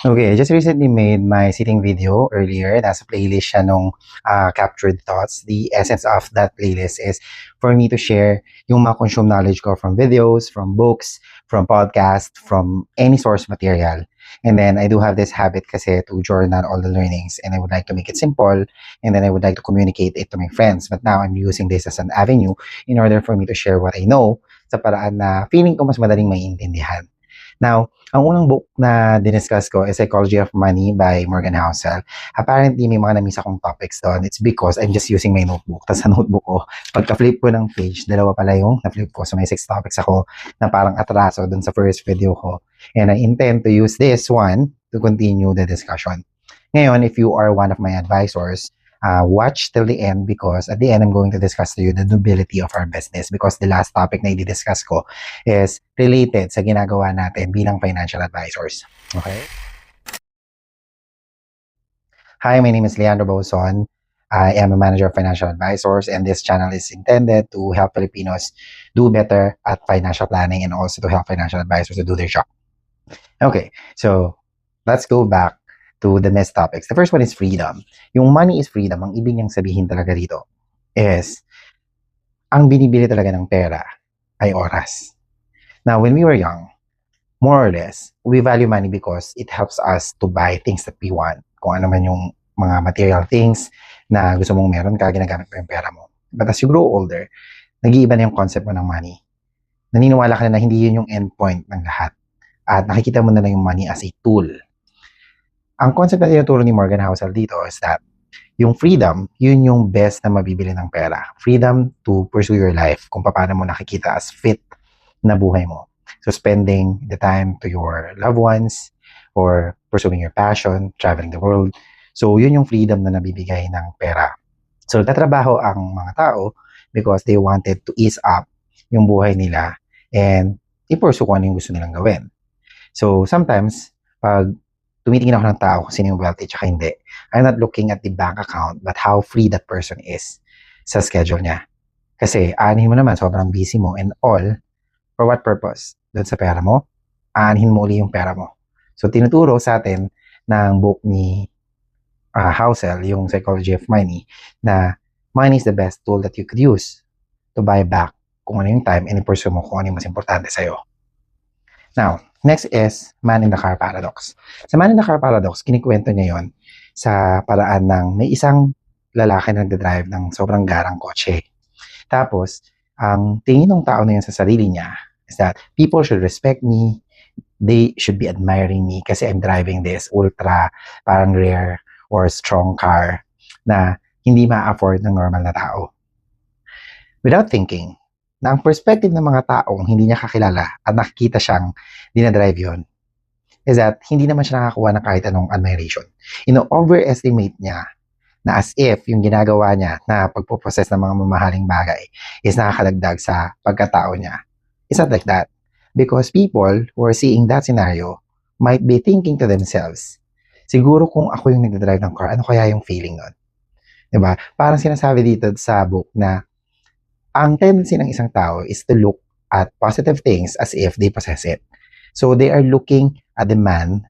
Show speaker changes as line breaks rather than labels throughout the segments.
Okay, I just recently made my sitting video earlier. Nasa playlist siya nung Captured Thoughts. The essence of that playlist is for me to share yung mga consume knowledge ko from videos, from books, from podcast, from any source material. And then I do have this habit kasi to journal all the learnings, and I would like to make it simple, and then I would like to communicate it to my friends. But now I'm using this as an avenue in order for me to share what I know sa paraan na feeling ko mas madaling maiintindihan. Now, ang unang book na diniscuss ko is Psychology of Money by Morgan Housel. Apparently, may mga na-miss akong topics doon. It's because I'm just using my notebook. Tapos sa notebook ko, pagka-flip ko ng page, dalawa pala yung na-flip ko. So may 6 topics ako na parang atraso doon sa first video ko. And I intend to use this one to continue the discussion. Ngayon, if you are one of my advisors, watch till the end because at the end, I'm going to discuss to you the nobility of our business because the last topic na i-discuss ko is related sa ginagawa natin bilang financial advisors. Okay? Hi, my name is Leandro Bauson. I am a manager of financial advisors, and this channel is intended to help Filipinos do better at financial planning and also to help financial advisors to do their job. Okay, so let's go back to the next topics. The first one is freedom. Yung money is freedom, ang ibig niyang sabihin talaga dito is ang binibili talaga ng pera ay oras. Now, when we were young, more or less, we value money because it helps us to buy things that we want. Kung ano man yung mga material things na gusto mong meron ka, ginagamit mo yung pera mo. But as you grow older, nag-iiba na yung concept mo ng money. Naniniwala ka na hindi yun yung endpoint ng lahat. At nakikita mo na lang yung money as a tool. Ang concept na tinuturo ni Morgan Housel dito is that yung freedom, yun yung best na mabibili ng pera. Freedom to pursue your life, kung paano mo nakikita as fit na buhay mo. So spending the time to your loved ones or pursuing your passion, traveling the world. So yun yung freedom na nabibigay ng pera. So nagtatrabaho ang mga tao because they wanted to ease up yung buhay nila and i-pursue kung ano yung gusto nilang gawin. So sometimes, pag tumitingin ako ng tao kung sino yung wealthy tsaka hindi, I'm not looking at the bank account but how free that person is sa schedule niya. Kasi aanhin mo naman, sobrang busy mo and all, for what purpose? Doon sa pera mo, aanhin mo uli yung pera mo. So tinuturo sa atin ng book ni Housel, yung Psychology of Money, na money is the best tool that you could use to buy back kung ano yung time and i-pursue mo kung ano yung mas importante sa'yo. Now, next is Man in the Car Paradox. Sa Man in the Car Paradox, kinikwento niya yon sa paraan ng may isang lalaki na nagdadrive ng sobrang garang kotse. Tapos, ang tingin ng tao na yun sa sarili niya is that people should respect me, they should be admiring me kasi I'm driving this ultra parang rare or strong car na hindi ma-afford ng normal na tao. Without thinking, na ang perspective ng mga taong hindi niya kakilala at nakikita siyang dinadrive yun, is that hindi naman siya nakakuha ng kahit anong admiration. Overestimate niya na as if yung ginagawa niya na pagpo-process ng mga mamahaling bagay is nakakadagdag sa pagkatao niya. It's not like that. Because people who are seeing that scenario might be thinking to themselves, siguro kung ako yung nagdadrive ng car, ano kaya yung feeling nun? Diba? Parang sinasabi dito sa book na ang tendency ng isang tao is to look at positive things as if they possess it. So they are looking at the man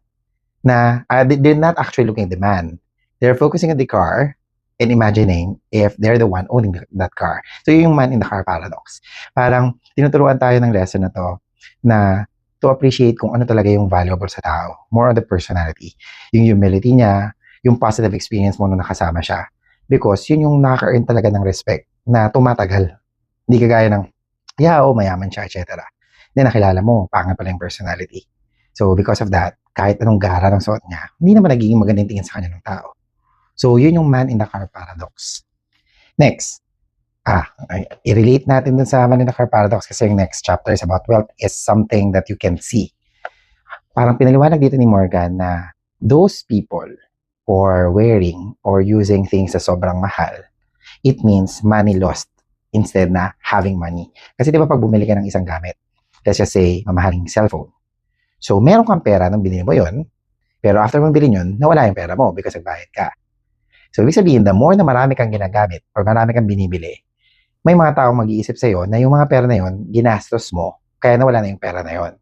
na, they're not actually looking at the man. They're focusing on the car and imagining if they're the one owning that car. So yun yung Man in the Car Paradox. Parang tinuturuan tayo ng lesson na to na to appreciate kung ano talaga yung valuable sa tao. More on the personality. Yung humility niya, yung positive experience mo nung nakasama siya. Because yun yung nakaka-earn talaga ng respect na tumatagal. Hindi kagaya ng, mayaman siya, etc. Then nakilala mo, pangit pala yung personality. So because of that, kahit anong gara ng suot niya, hindi naman nagiging magandang tingin sa kanya ng tao. So yun yung Man in the Car Paradox. Next, i-relate natin dun sa Man in the Car Paradox kasi yung next chapter is about wealth is something that you can see. Parang pinaliwanag dito ni Morgan na those people who are wearing or using things na sobrang mahal, it means money lost instead na having money. Kasi di ba pag bumili ka ng isang gamit, let's just say, mamahaling cellphone. So, meron kang pera nung binili mo yon, pero after mong bilhin yun, nawala yung pera mo because nagbayad ka. So, ibig sabihin, the more na marami kang ginagamit or marami kang binibili, may mga taong mag-iisip sa'yo na yung mga pera na yon, ginastos mo, kaya nawala na yung pera na yon.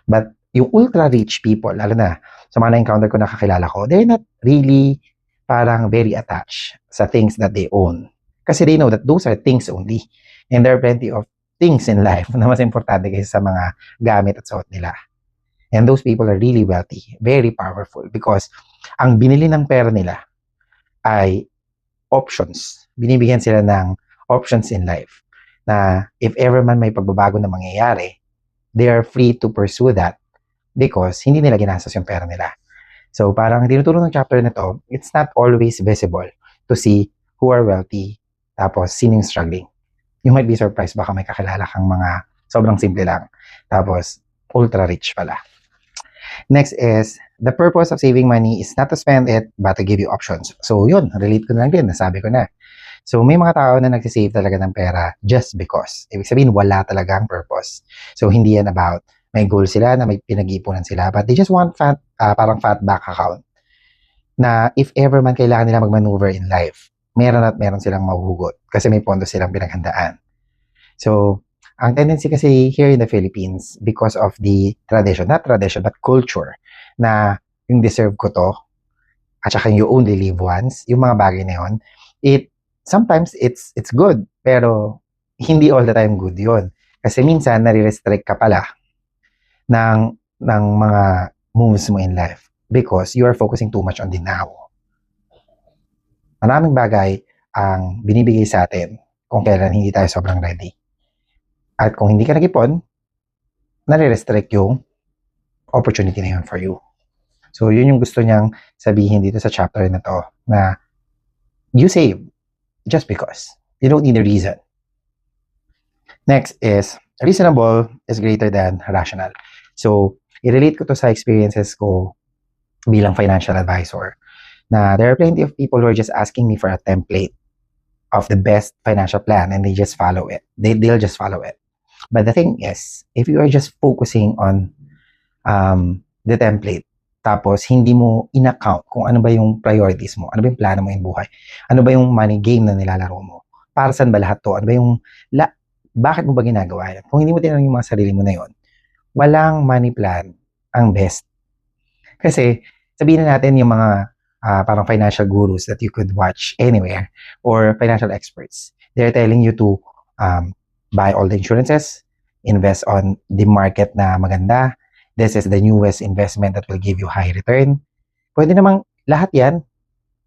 But yung ultra-rich people, lalo na sa mga na-encounter ko, nakakilala ko, they're not really parang very attached sa things that they own. Kasi they know that those are things only. And there are plenty of things in life na mas importante kaysa sa mga gamit at suot nila. And those people are really wealthy, very powerful because ang binili ng pera nila ay options. Binibigyan sila ng options in life na if ever man may pagbabago na mangyayari, they are free to pursue that because hindi nila ginastos yung pera nila. So parang tinuturo ng chapter na to, it's not always visible to see who are wealthy tapos sino yung struggling. You might be surprised, baka may kakilala kang mga sobrang simple lang tapos ultra rich pala. Next is, the purpose of saving money is not to spend it, but to give you options. So yun, relate ko na lang din, nasabi ko na. So may mga tao na nagsisave talaga ng pera just because. Ibig sabihin, wala talagang purpose. So hindi yan about, may goal sila na may pinag-iipunan sila, but they just want parang fat back account. Na if ever man kailangan nila mag-maneuver in life, meron at meron silang mahuhugot kasi may pondo silang pinaghandaan. So, ang tendency kasi here in the Philippines, because of the tradition, not tradition, but culture, na yung deserve ko to, at saka you only live once, yung mga bagay na yun, sometimes it's good, pero hindi all the time good yun. Kasi minsan, nare-restrict ka pala ng mga moves mo in life because you are focusing too much on the now. Maraming bagay ang binibigay sa atin kung kailan hindi tayo sobrang ready. At kung hindi ka nag-ipon, nare-restrict yung opportunity na yun for you. So, yun yung gusto niyang sabihin dito sa chapter na to, na you save just because. You don't need a reason. Next is, reasonable is greater than rational. So, i-relate ko to sa experiences ko bilang financial advisor, na there are plenty of people who are just asking me for a template of the best financial plan and they just follow it. They'll just follow it. But the thing is, if you are just focusing on the template, tapos hindi mo in-account kung ano ba yung priorities mo, ano ba yung plano mo in buhay, ano ba yung money game na nilalaro mo, para saan ba lahat to, ano ba yung, bakit mo ba ginagawa yan? Kung hindi mo tinanong yung mga sarili mo na yun, walang money plan ang best. Kasi, sabihin na natin yung mga parang financial gurus that you could watch anywhere, or financial experts, they're telling you to buy all the insurances, invest on the market na maganda. This is the newest investment that will give you high return. Pwede namang lahat yan,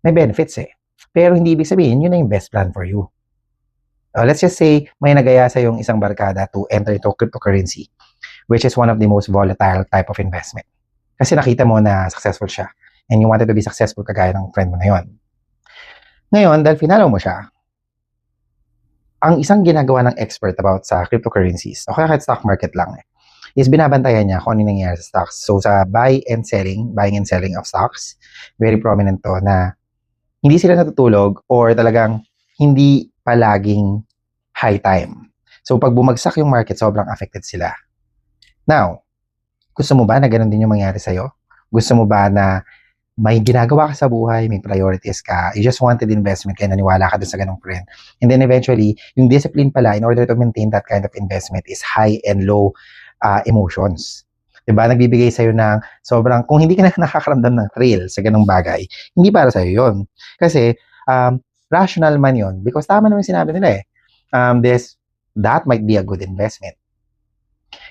may benefits eh. Pero hindi ibig sabihin, yun na yung best plan for you. Let's just say, may nagaya sa yung isang barkada to enter into cryptocurrency, which is one of the most volatile type of investment. Kasi nakita mo na successful siya, and you wanted to be successful kagaya ng friend mo na yun. Ngayon, dahil finalo mo siya, ang isang ginagawa ng expert about sa cryptocurrencies, o kaya kahit stock market lang is binabantayan niya kung ano yung nangyayari sa stocks. So sa buying and selling of stocks, very prominent to na hindi sila natutulog or talagang hindi palaging high time. So pag bumagsak yung market, sobrang affected sila. Now, gusto mo ba na ganun din yung mangyari sa'yo? Gusto mo ba na may ginagawa ka sa buhay, may priorities ka, you just wanted investment, kaya naniwala ka dun sa ganong friend. And then eventually, yung discipline pala, in order to maintain that kind of investment is high and low emotions. Diba? Nagbibigay sa'yo ng sobrang, kung hindi ka na nakakaramdam ng thrill sa ganong bagay, hindi para sa'yo yun. Kasi, rational man yun. Because tama naman sinabi nila that might be a good investment.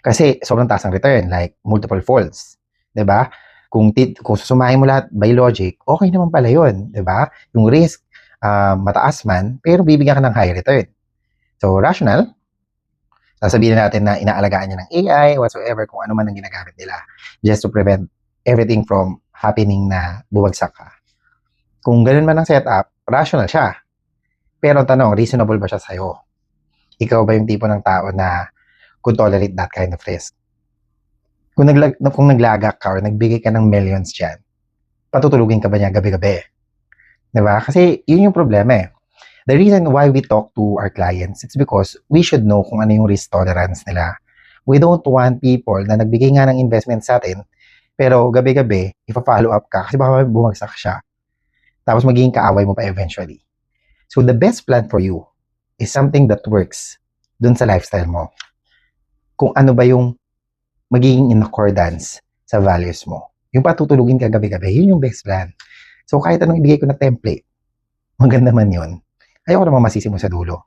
Kasi, sobrang taas ang return, like multiple folds. Diba? Kung susumahin mo lahat by logic, okay naman pala yun, di ba? Yung risk, mataas man, pero bibigyan ka ng high return. So, rational, sasabihin natin na inaalagaan niya ng AI, whatsoever, kung ano man ang ginagamit nila, just to prevent everything from happening na bumagsak ka. Kung ganun man ang setup, rational siya. Pero ang tanong, reasonable ba siya sa'yo? Ikaw ba yung tipo ng tao na could tolerate that kind of risk? Kung naglagak ka or nagbigay ka ng millions dyan, patutulugin ka ba niya gabi-gabi? Diba? Kasi yun yung problema eh. The reason why we talk to our clients, it's because we should know kung ano yung risk tolerance nila. We don't want people na nagbigay nga ng investment sa atin, pero gabi-gabi, ipa-follow up ka kasi baka bumagsak siya. Tapos magiging kaaway mo pa eventually. So the best plan for you is something that works dun sa lifestyle mo. Kung ano ba yung magiging in accordance sa values mo. Yung patutulugin ka gabi-gabi, yun yung best plan. So kahit anong ibigay ko na template, maganda man yun. Ayoko naman masisi mo sa dulo.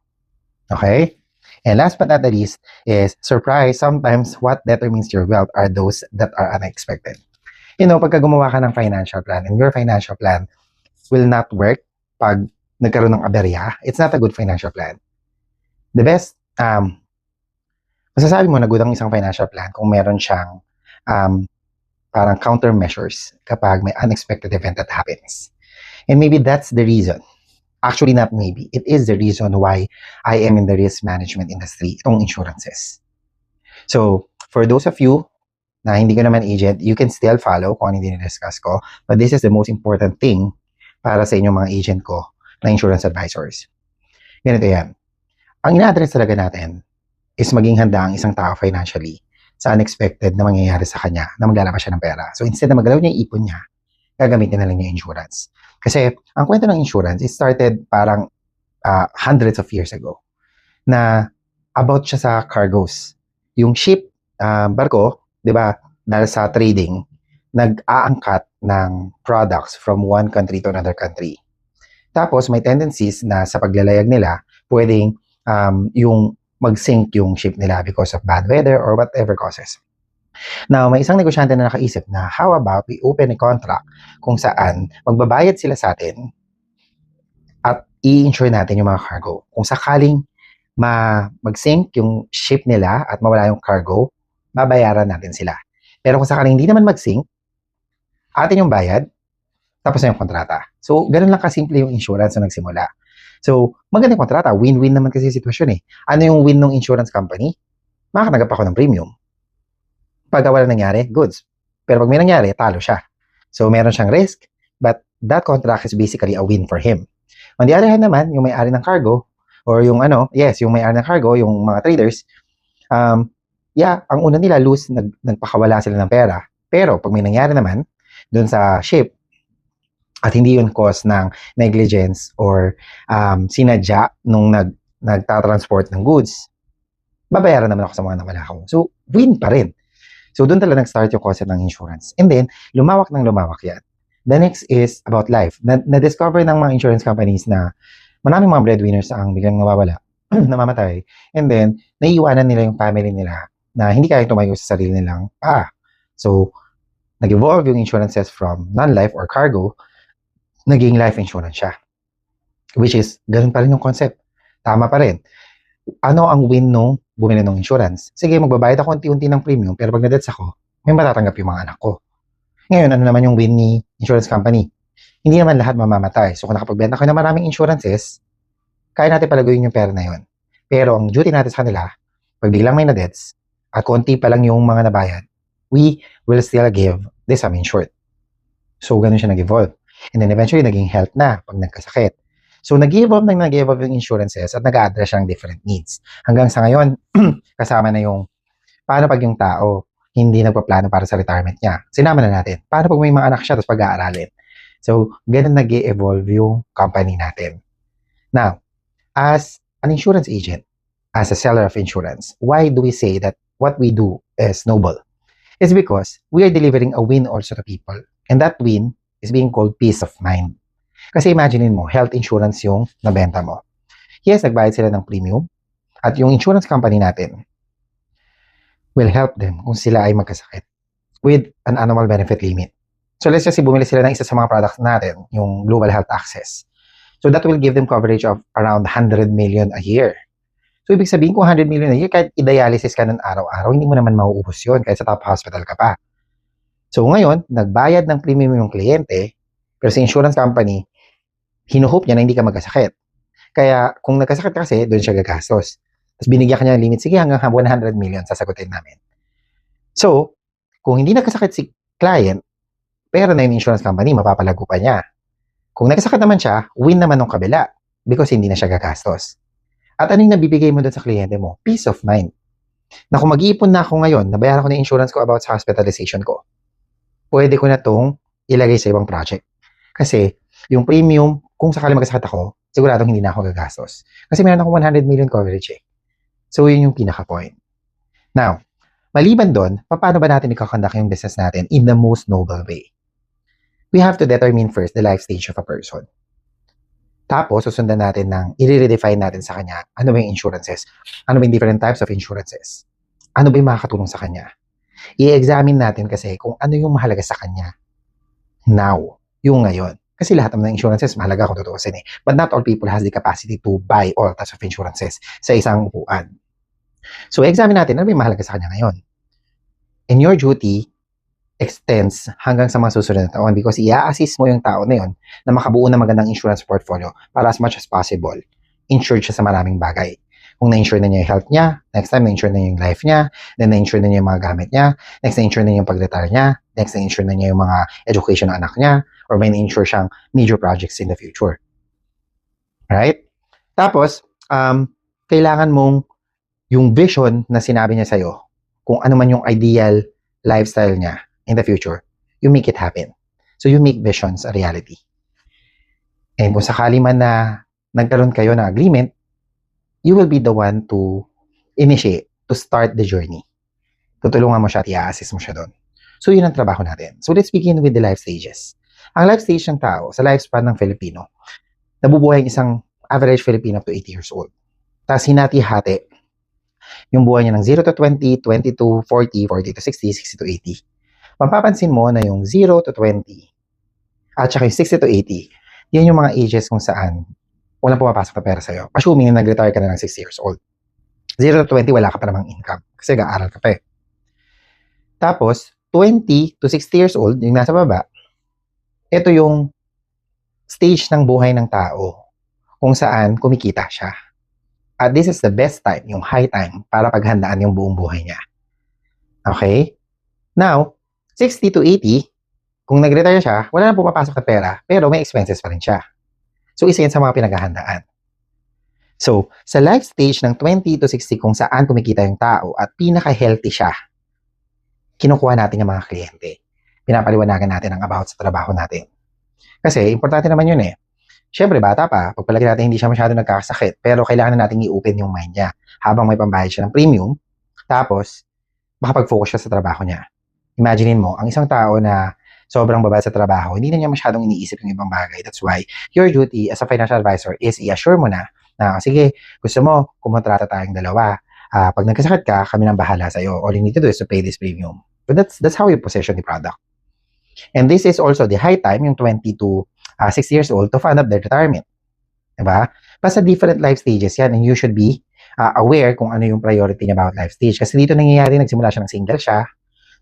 Okay? And last but not the least is surprise. Sometimes what determines your wealth are those that are unexpected. Pagka gumawa ka ng financial plan and your financial plan will not work pag nagkaroon ng aberya, it's not a good financial plan. The best, masasabi mo na good ang isang financial plan kung meron siyang parang countermeasures kapag may unexpected event that happens. And maybe that's the reason. Actually, not maybe. It is the reason why I am in the risk management industry, itong insurances. So, for those of you na hindi ko naman agent, you can still follow kung ano yung dinidiscuss ko. But this is the most important thing para sa inyong mga agent ko na insurance advisors. Ganito yan. Ang ina-address talaga natin is maging handa ang isang tao financially sa unexpected na mangyayari sa kanya na maglalabas siya ng pera. So, instead na magalaw niya yung ipon niya, gagamitin na lang niya yung insurance. Kasi, ang kwento ng insurance, it started parang hundreds of years ago na about siya sa cargoes. Yung ship, barko, di ba, dahil sa trading, nag-aangkat ng products from one country to another country. Tapos, may tendencies na sa paglalayag nila, pwedeng yung mag-sink yung ship nila because of bad weather or whatever causes. Now, may isang negosyante na nakaisip na how about we open a contract kung saan magbabayad sila sa atin at i-insure natin yung mga cargo. Kung sakaling mag-sink yung ship nila at mawala yung cargo, babayaran natin sila. Pero kung sakaling hindi naman mag-sink, atin yung bayad, tapos na yung kontrata. So, ganun lang kasimple yung insurance na nagsimula. So, magandang kontrata. Win-win naman kasi yung sitwasyon eh. Ano yung win ng insurance company? Makatanggap ako ng premium. Pagka wala nangyari, goods. Pero pag may nangyari, talo siya. So, meron siyang risk, but that contract is basically a win for him. On the other hand naman, yung may-ari ng cargo, or yung yung may-ari ng cargo, yung mga traders, ang una nila lose, nagpakawala sila ng pera. Pero pag may nangyari naman, dun sa ship, at hindi yun cause ng negligence or sinadya nung nagtatransport ng goods, babayaran naman ako sa mga nawala ko. So, win pa rin. So, doon talaga nag-start yung concept ng insurance. And then, lumawak yan. The next is about life. Na-discover ng mga insurance companies na maraming mga breadwinners ang biglang nawawala, namamatay. And then, naiiwanan nila yung family nila na hindi kaya tumayo sa sarili nilang So, nag-evolve yung insurances from non-life or cargo, naging life insurance siya. Which is, ganun pa rin yung concept. Tama pa rin. Ano ang win nung bumili ng insurance? Sige, magbabayad ako unti-unti ng premium, pero pag na-debts ako, may matatanggap yung mga anak ko. Ngayon, ano naman yung win ni insurance company? Hindi naman lahat mamamatay. So, kung nakapagbenta kayo ng maraming insurances, kaya natin palaguin yung pera na yun. Pero ang duty natin sa kanila, pag biglang may na-debts, at konti pa lang yung mga nabayad, we will still give the sum insured. So, ganun siya nag-evolve. And then eventually, naging health na pag nagkasakit. So, nag-evolve yung insurances at nag-a-address siya ng different needs. Hanggang sa ngayon, kasama na yung paano pag yung tao hindi nagpaplano para sa retirement niya. Sinama na natin. Paano pag may mga anak siya tapos pag-aaralin? So, ganun nag-evolve yung company natin. Now, as an insurance agent, as a seller of insurance, why do we say that what we do is noble? It's because we are delivering a win also to people. And that win is being called peace of mind. Kasi imaginein mo, health insurance yung nabenta mo. Yes, nagbayad sila ng premium at yung insurance company natin will help them kung sila ay magkasakit with an annual benefit limit. So let's just say bumili sila ng isa sa mga products natin, yung Global Health Access. So that will give them coverage of around 100 million a year. So ibig sabihin kung 100 million a year, kahit i-dialysis ka ng araw-araw, hindi mo naman mauubos yun kahit sa top hospital ka pa. So ngayon, nagbayad ng premium yung kliyente, pero sa insurance company, hinuhope niya na hindi ka magkasakit. Kaya kung nagkasakit ka kasi, doon siya gagastos. Tapos binigyan ka niya ng limit, sige hanggang 100 million, sasagutin namin. So, kung hindi nagkasakit si client, pero na yung insurance company, mapapalago pa niya. Kung nagkasakit naman siya, win naman ng kabila because hindi na siya gagastos. At ano yung nabibigay mo doon sa kliyente mo? Peace of mind. Na kung mag-iipon na ako ngayon, nabayaran ko na insurance ko about sa hospitalization ko, pwede ko na itong ilagay sa ibang project. Kasi, yung premium, kung sakali magkasakit ako, siguradong hindi na ako gagastos. Kasi meron akong 100 million coverage eh. So, yun yung pinaka-point. Now, Maliban doon, paano ba natin ikakonduct yung business natin in the most noble way? We have to determine first the life stage of a person. Tapos, susundan natin ng i-redefine natin sa kanya ano ba yung insurances, ano ba yung different types of insurances, ano ba yung makakatulong sa kanya. I-examine natin kasi kung ano yung mahalaga sa kanya now, yung ngayon. Kasi lahat ng insurances mahalaga kung tutuusin eh. But not all people has the capacity to buy all types of insurances sa isang upuan. So, examine natin ano ba yung mahalaga sa kanya ngayon. And your duty extends hanggang sa mga susunod na taon because i-assist mo yung tao na yun na makabuo ng magandang insurance portfolio para as much as possible, insured siya sa maraming bagay. Kung na-insure na niya yung health niya, next time na-insure na niya yung life niya, then na-insure na niya yung mga gamit niya, next na-insure na niya yung pag-retire niya, next na-insure na niya yung mga education ng anak niya, or may na-insure siyang major projects in the future. Right? Tapos, kailangan mong yung vision na sinabi niya sa'yo, kung ano man yung ideal lifestyle niya in the future, you make it happen. So you make visions a reality. And kung sakali man na nagkaroon kayo ng agreement, you will be the one to initiate, to start the journey. Tutulungan mo siya at i-assist mo siya doon. So yun ang trabaho natin. So let's begin with the life stages. Ang life stage ng tao sa lifespan ng Filipino, nabubuhay ang isang average Filipino up to 80 years old. Tapos hinati-hati yung buhay niya ng 0 to 20, 20 to 40, 40 to 60, 60 to 80. Mapapansin mo na yung 0 to 20 at saka yung 60 to 80, yan yung mga ages kung saan walang pumapasok na pera sa'yo. Assuming na nag-retire ka na ng 60 years old. 0 to 20, wala ka pa namang income kasi nag-aaral ka pa eh. Tapos, 20 to 60 years old, yung nasa baba, ito yung stage ng buhay ng tao kung saan kumikita siya. At this is the best time, yung high time, para paghandaan yung buong buhay niya. Okay? Now, 60 to 80, kung nag-retire siya, wala na pumapasok na pera, pero may expenses pa rin siya. So, isa yan sa mga pinaghahandaan. So, sa life stage ng 20 to 60, kung saan kumikita yung tao at pinaka-healthy siya, kinukuha natin yung mga kliyente. Pinapaliwanagan natin ang about sa trabaho natin. Kasi, importante naman yun eh. Siyempre, bata pa, pagpalagi natin hindi siya masyado nagkakasakit, pero kailangan na natin i-open yung mind niya habang may pambayad siya ng premium, tapos, makapag-focus siya sa trabaho niya. Imaginein mo, ang isang tao na sobrang baba sa trabaho, hindi na niya masyadong iniisip yung ibang bagay. That's why your duty as a financial advisor is i-assure mo na sige, gusto mo, kumontrata tayong dalawa. Pag nagkasakit ka, kami nang bahala sa'yo. All you need to do is to pay this premium. But that's how you position the product. And this is also the high time, yung 20 to 60 years old, to fund up their retirement. Diba? Basta different life stages yan, and you should be aware kung ano yung priority niya about life stage. Kasi dito nangyayari, nagsimula siya ng single siya,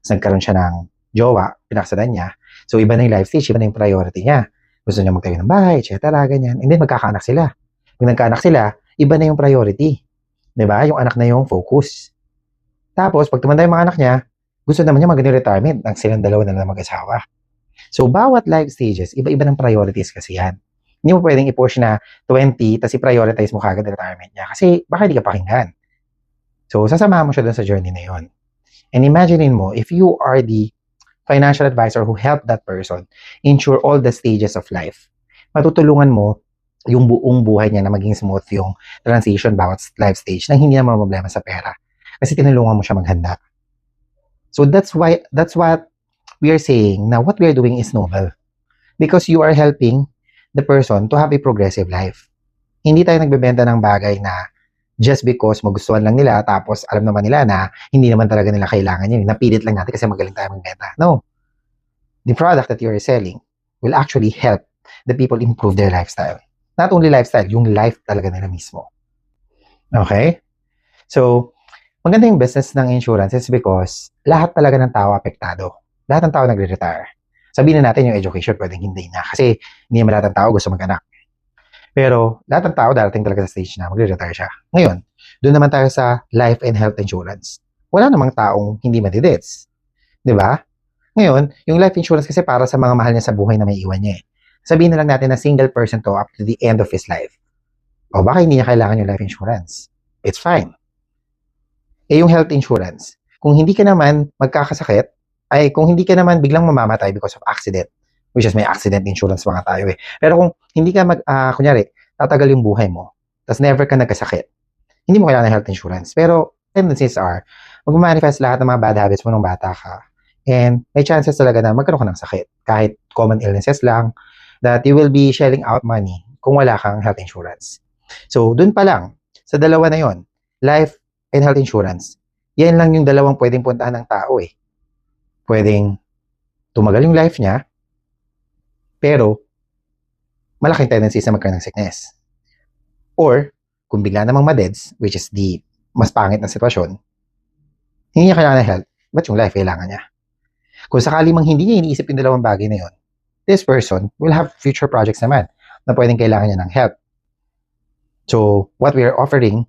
nagkaroon siya ng jowa, pinakasalan niya. So, iba na yung life stage, iba na yung priority niya. Gusto niya magtayo ng bahay, etc. ganyan. And then, magkakaanak sila. Pag nagkaanak sila, iba na yung priority. Diba? Yung anak na yung focus. Tapos, pag tumanda yung mga anak niya, gusto naman niya magandang retirement ng silang dalawa na lang mag-asawa. So, bawat life stages, iba-iba ng priorities kasi yan. Hindi mo pwedeng i-push na 20, tapos i-prioritize mo kagad retirement niya. Kasi, baka hindi ka pakinggan. So, sasamahan mo siya dun sa journey na yon. And imaginein mo, if you are the financial advisor who helped that person ensure all the stages of life, matutulungan mo yung buong buhay niya na maging smooth yung transition bawat life stage na hindi naman problema sa pera. Kasi tinulungan mo siya maghanda. So that's what we are saying na what we are doing is noble. Because you are helping the person to have a progressive life. Hindi tayo nagbebenta ng bagay na just because magustuhan lang nila, tapos alam naman nila na hindi naman talaga nila kailangan yun. Napilit lang natin kasi magaling tayo magbenta. No. The product that you are selling will actually help the people improve their lifestyle. Not only lifestyle, yung life talaga nila mismo. Okay? So, maganda yung business ng insurance is because lahat talaga ng tao apektado. Lahat ng tao nagre-retire. Sabihin na natin yung education, pwedeng hindi na. Kasi hindi naman lahat ng tao gusto mag-anak. Pero lahat ng tao darating talaga sa stage na magre-retire siya. Ngayon, doon naman tayo sa life and health insurance. Wala namang taong hindi madidits. Diba? Ngayon, yung life insurance kasi para sa mga mahal niya sa buhay na may iwan niya eh. Sabihin na lang natin na single person to up to the end of his life. O baka hindi niya kailangan yung life insurance. It's fine. Eh yung health insurance, kung hindi ka naman magkakasakit, ay kung hindi ka naman biglang mamamatay because of accident, which is may accident insurance mga tayo eh. Pero kung hindi ka kunyari, tatagal yung buhay mo, tapos never ka nagkasakit, hindi mo kailangan ng health insurance. Pero tendencies are, mag-manifest lahat ng mga bad habits mo nung bata ka. And may chances talaga na magkaroon ka ng sakit. Kahit common illnesses lang, that you will be shelling out money kung wala kang health insurance. So, dun pa lang, sa dalawa na yon, life and health insurance, yan lang yung dalawang pwedeng puntahan ng tao eh. Pwedeng tumagal yung life niya, pero malaking tendency na magkaroon ng sickness. Or, kung bigla namang madeds, which is the mas pangit na sitwasyon, hindi niya kailangan ng health, ba't yung life kailangan niya? Kung sakali mang hindi niya iniisip yung dalawang bagay na yon, this person will have future projects naman na pwedeng kailangan niya ng help. So, what we are offering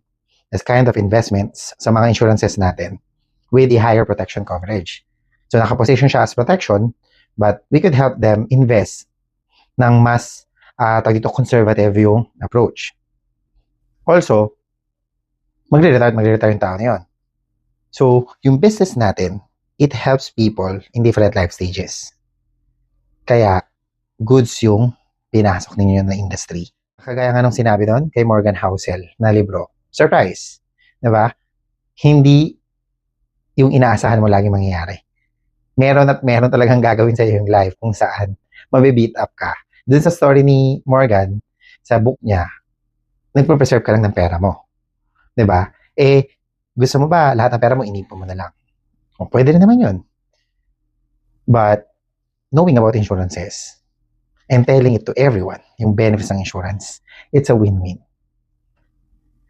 is kind of investments sa mga insurances natin with a higher protection coverage. So, nakaposition siya as protection, but we could help them invest ng mas conservative yung approach. Also, magre-retire yung tao na yun. So, yung business natin, it helps people in different life stages. Kaya, goods yung pinasok ninyo na industry. Kagaya nga nung sinabi doon kay Morgan Housel na libro, surprise. Diba? Hindi yung inaasahan mo lagi mangyayari. Meron at meron talagang gagawin sa iyo yung life kung saan mabibeat up ka. Dun sa story ni Morgan, sa book niya, nagpo-preserve ka lang ng pera mo. Diba? Gusto mo ba lahat ng pera mo inipon mo na lang? O, pwede rin naman yun. But, knowing about insurances and telling it to everyone, yung benefits ng insurance, it's a win-win.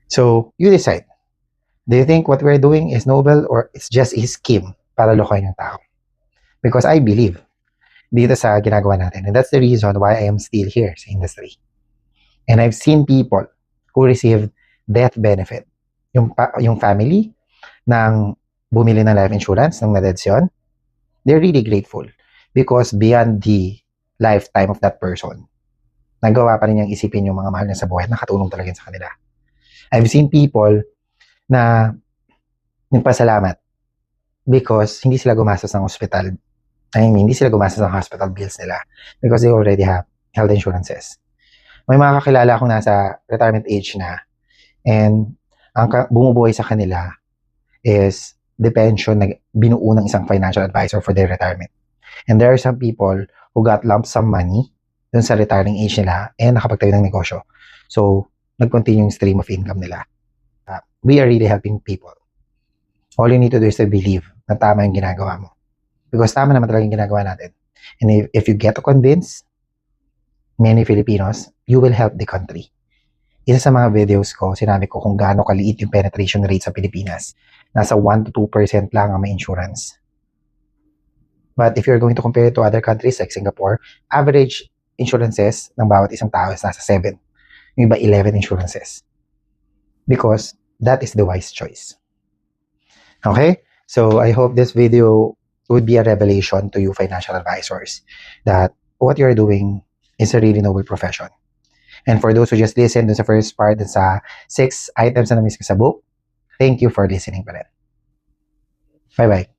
So, you decide. Do you think what we're doing is noble or it's just a scheme para lokohin yung tao? Because I believe dito sa ginagawa natin. And that's the reason why I am still here sa industry. And I've seen people who received death benefit. Yung family ng bumili ng life insurance, ng nadeds yun, they're really grateful because beyond the lifetime of that person, nagawa pa rin niyang isipin yung mga mahal niya sa buhay at nakatulong talaga sa kanila. I've seen people na nagpasalamat because hindi sila gumastos ng hospital. Hindi sila gumastos ng hospital bills nila because they already have health insurances. May mga kakilala akong nasa retirement age na and ang bumubuhay sa kanila is the pension na binuo ng isang financial advisor for their retirement. And there are some people who got lump sum money dun sa retiring age nila and nakapagtayo ng negosyo. So, nag-continue yung stream of income nila. We are really helping people. All you need to do is to believe na tama yung ginagawa mo. Because tama naman talaga yung ginagawa natin. And if you get to convince many Filipinos, you will help the country. Isa sa mga videos ko, sinabi ko kung gaano kaliit yung penetration rate sa Pilipinas. Nasa 1 to 2% lang ang may insurance. But if you're going to compare it to other countries like Singapore, average insurances ng bawat isang tao is nasa 7. Yung iba 11 insurances. Because that is the wise choice. Okay? So I hope this video would be a revelation to you financial advisors that what you're doing is a really noble profession. And for those who just listened dun sa first part, dun sa 6 items na na-miss ko sa book, thank you for listening pa rin. Bye-bye.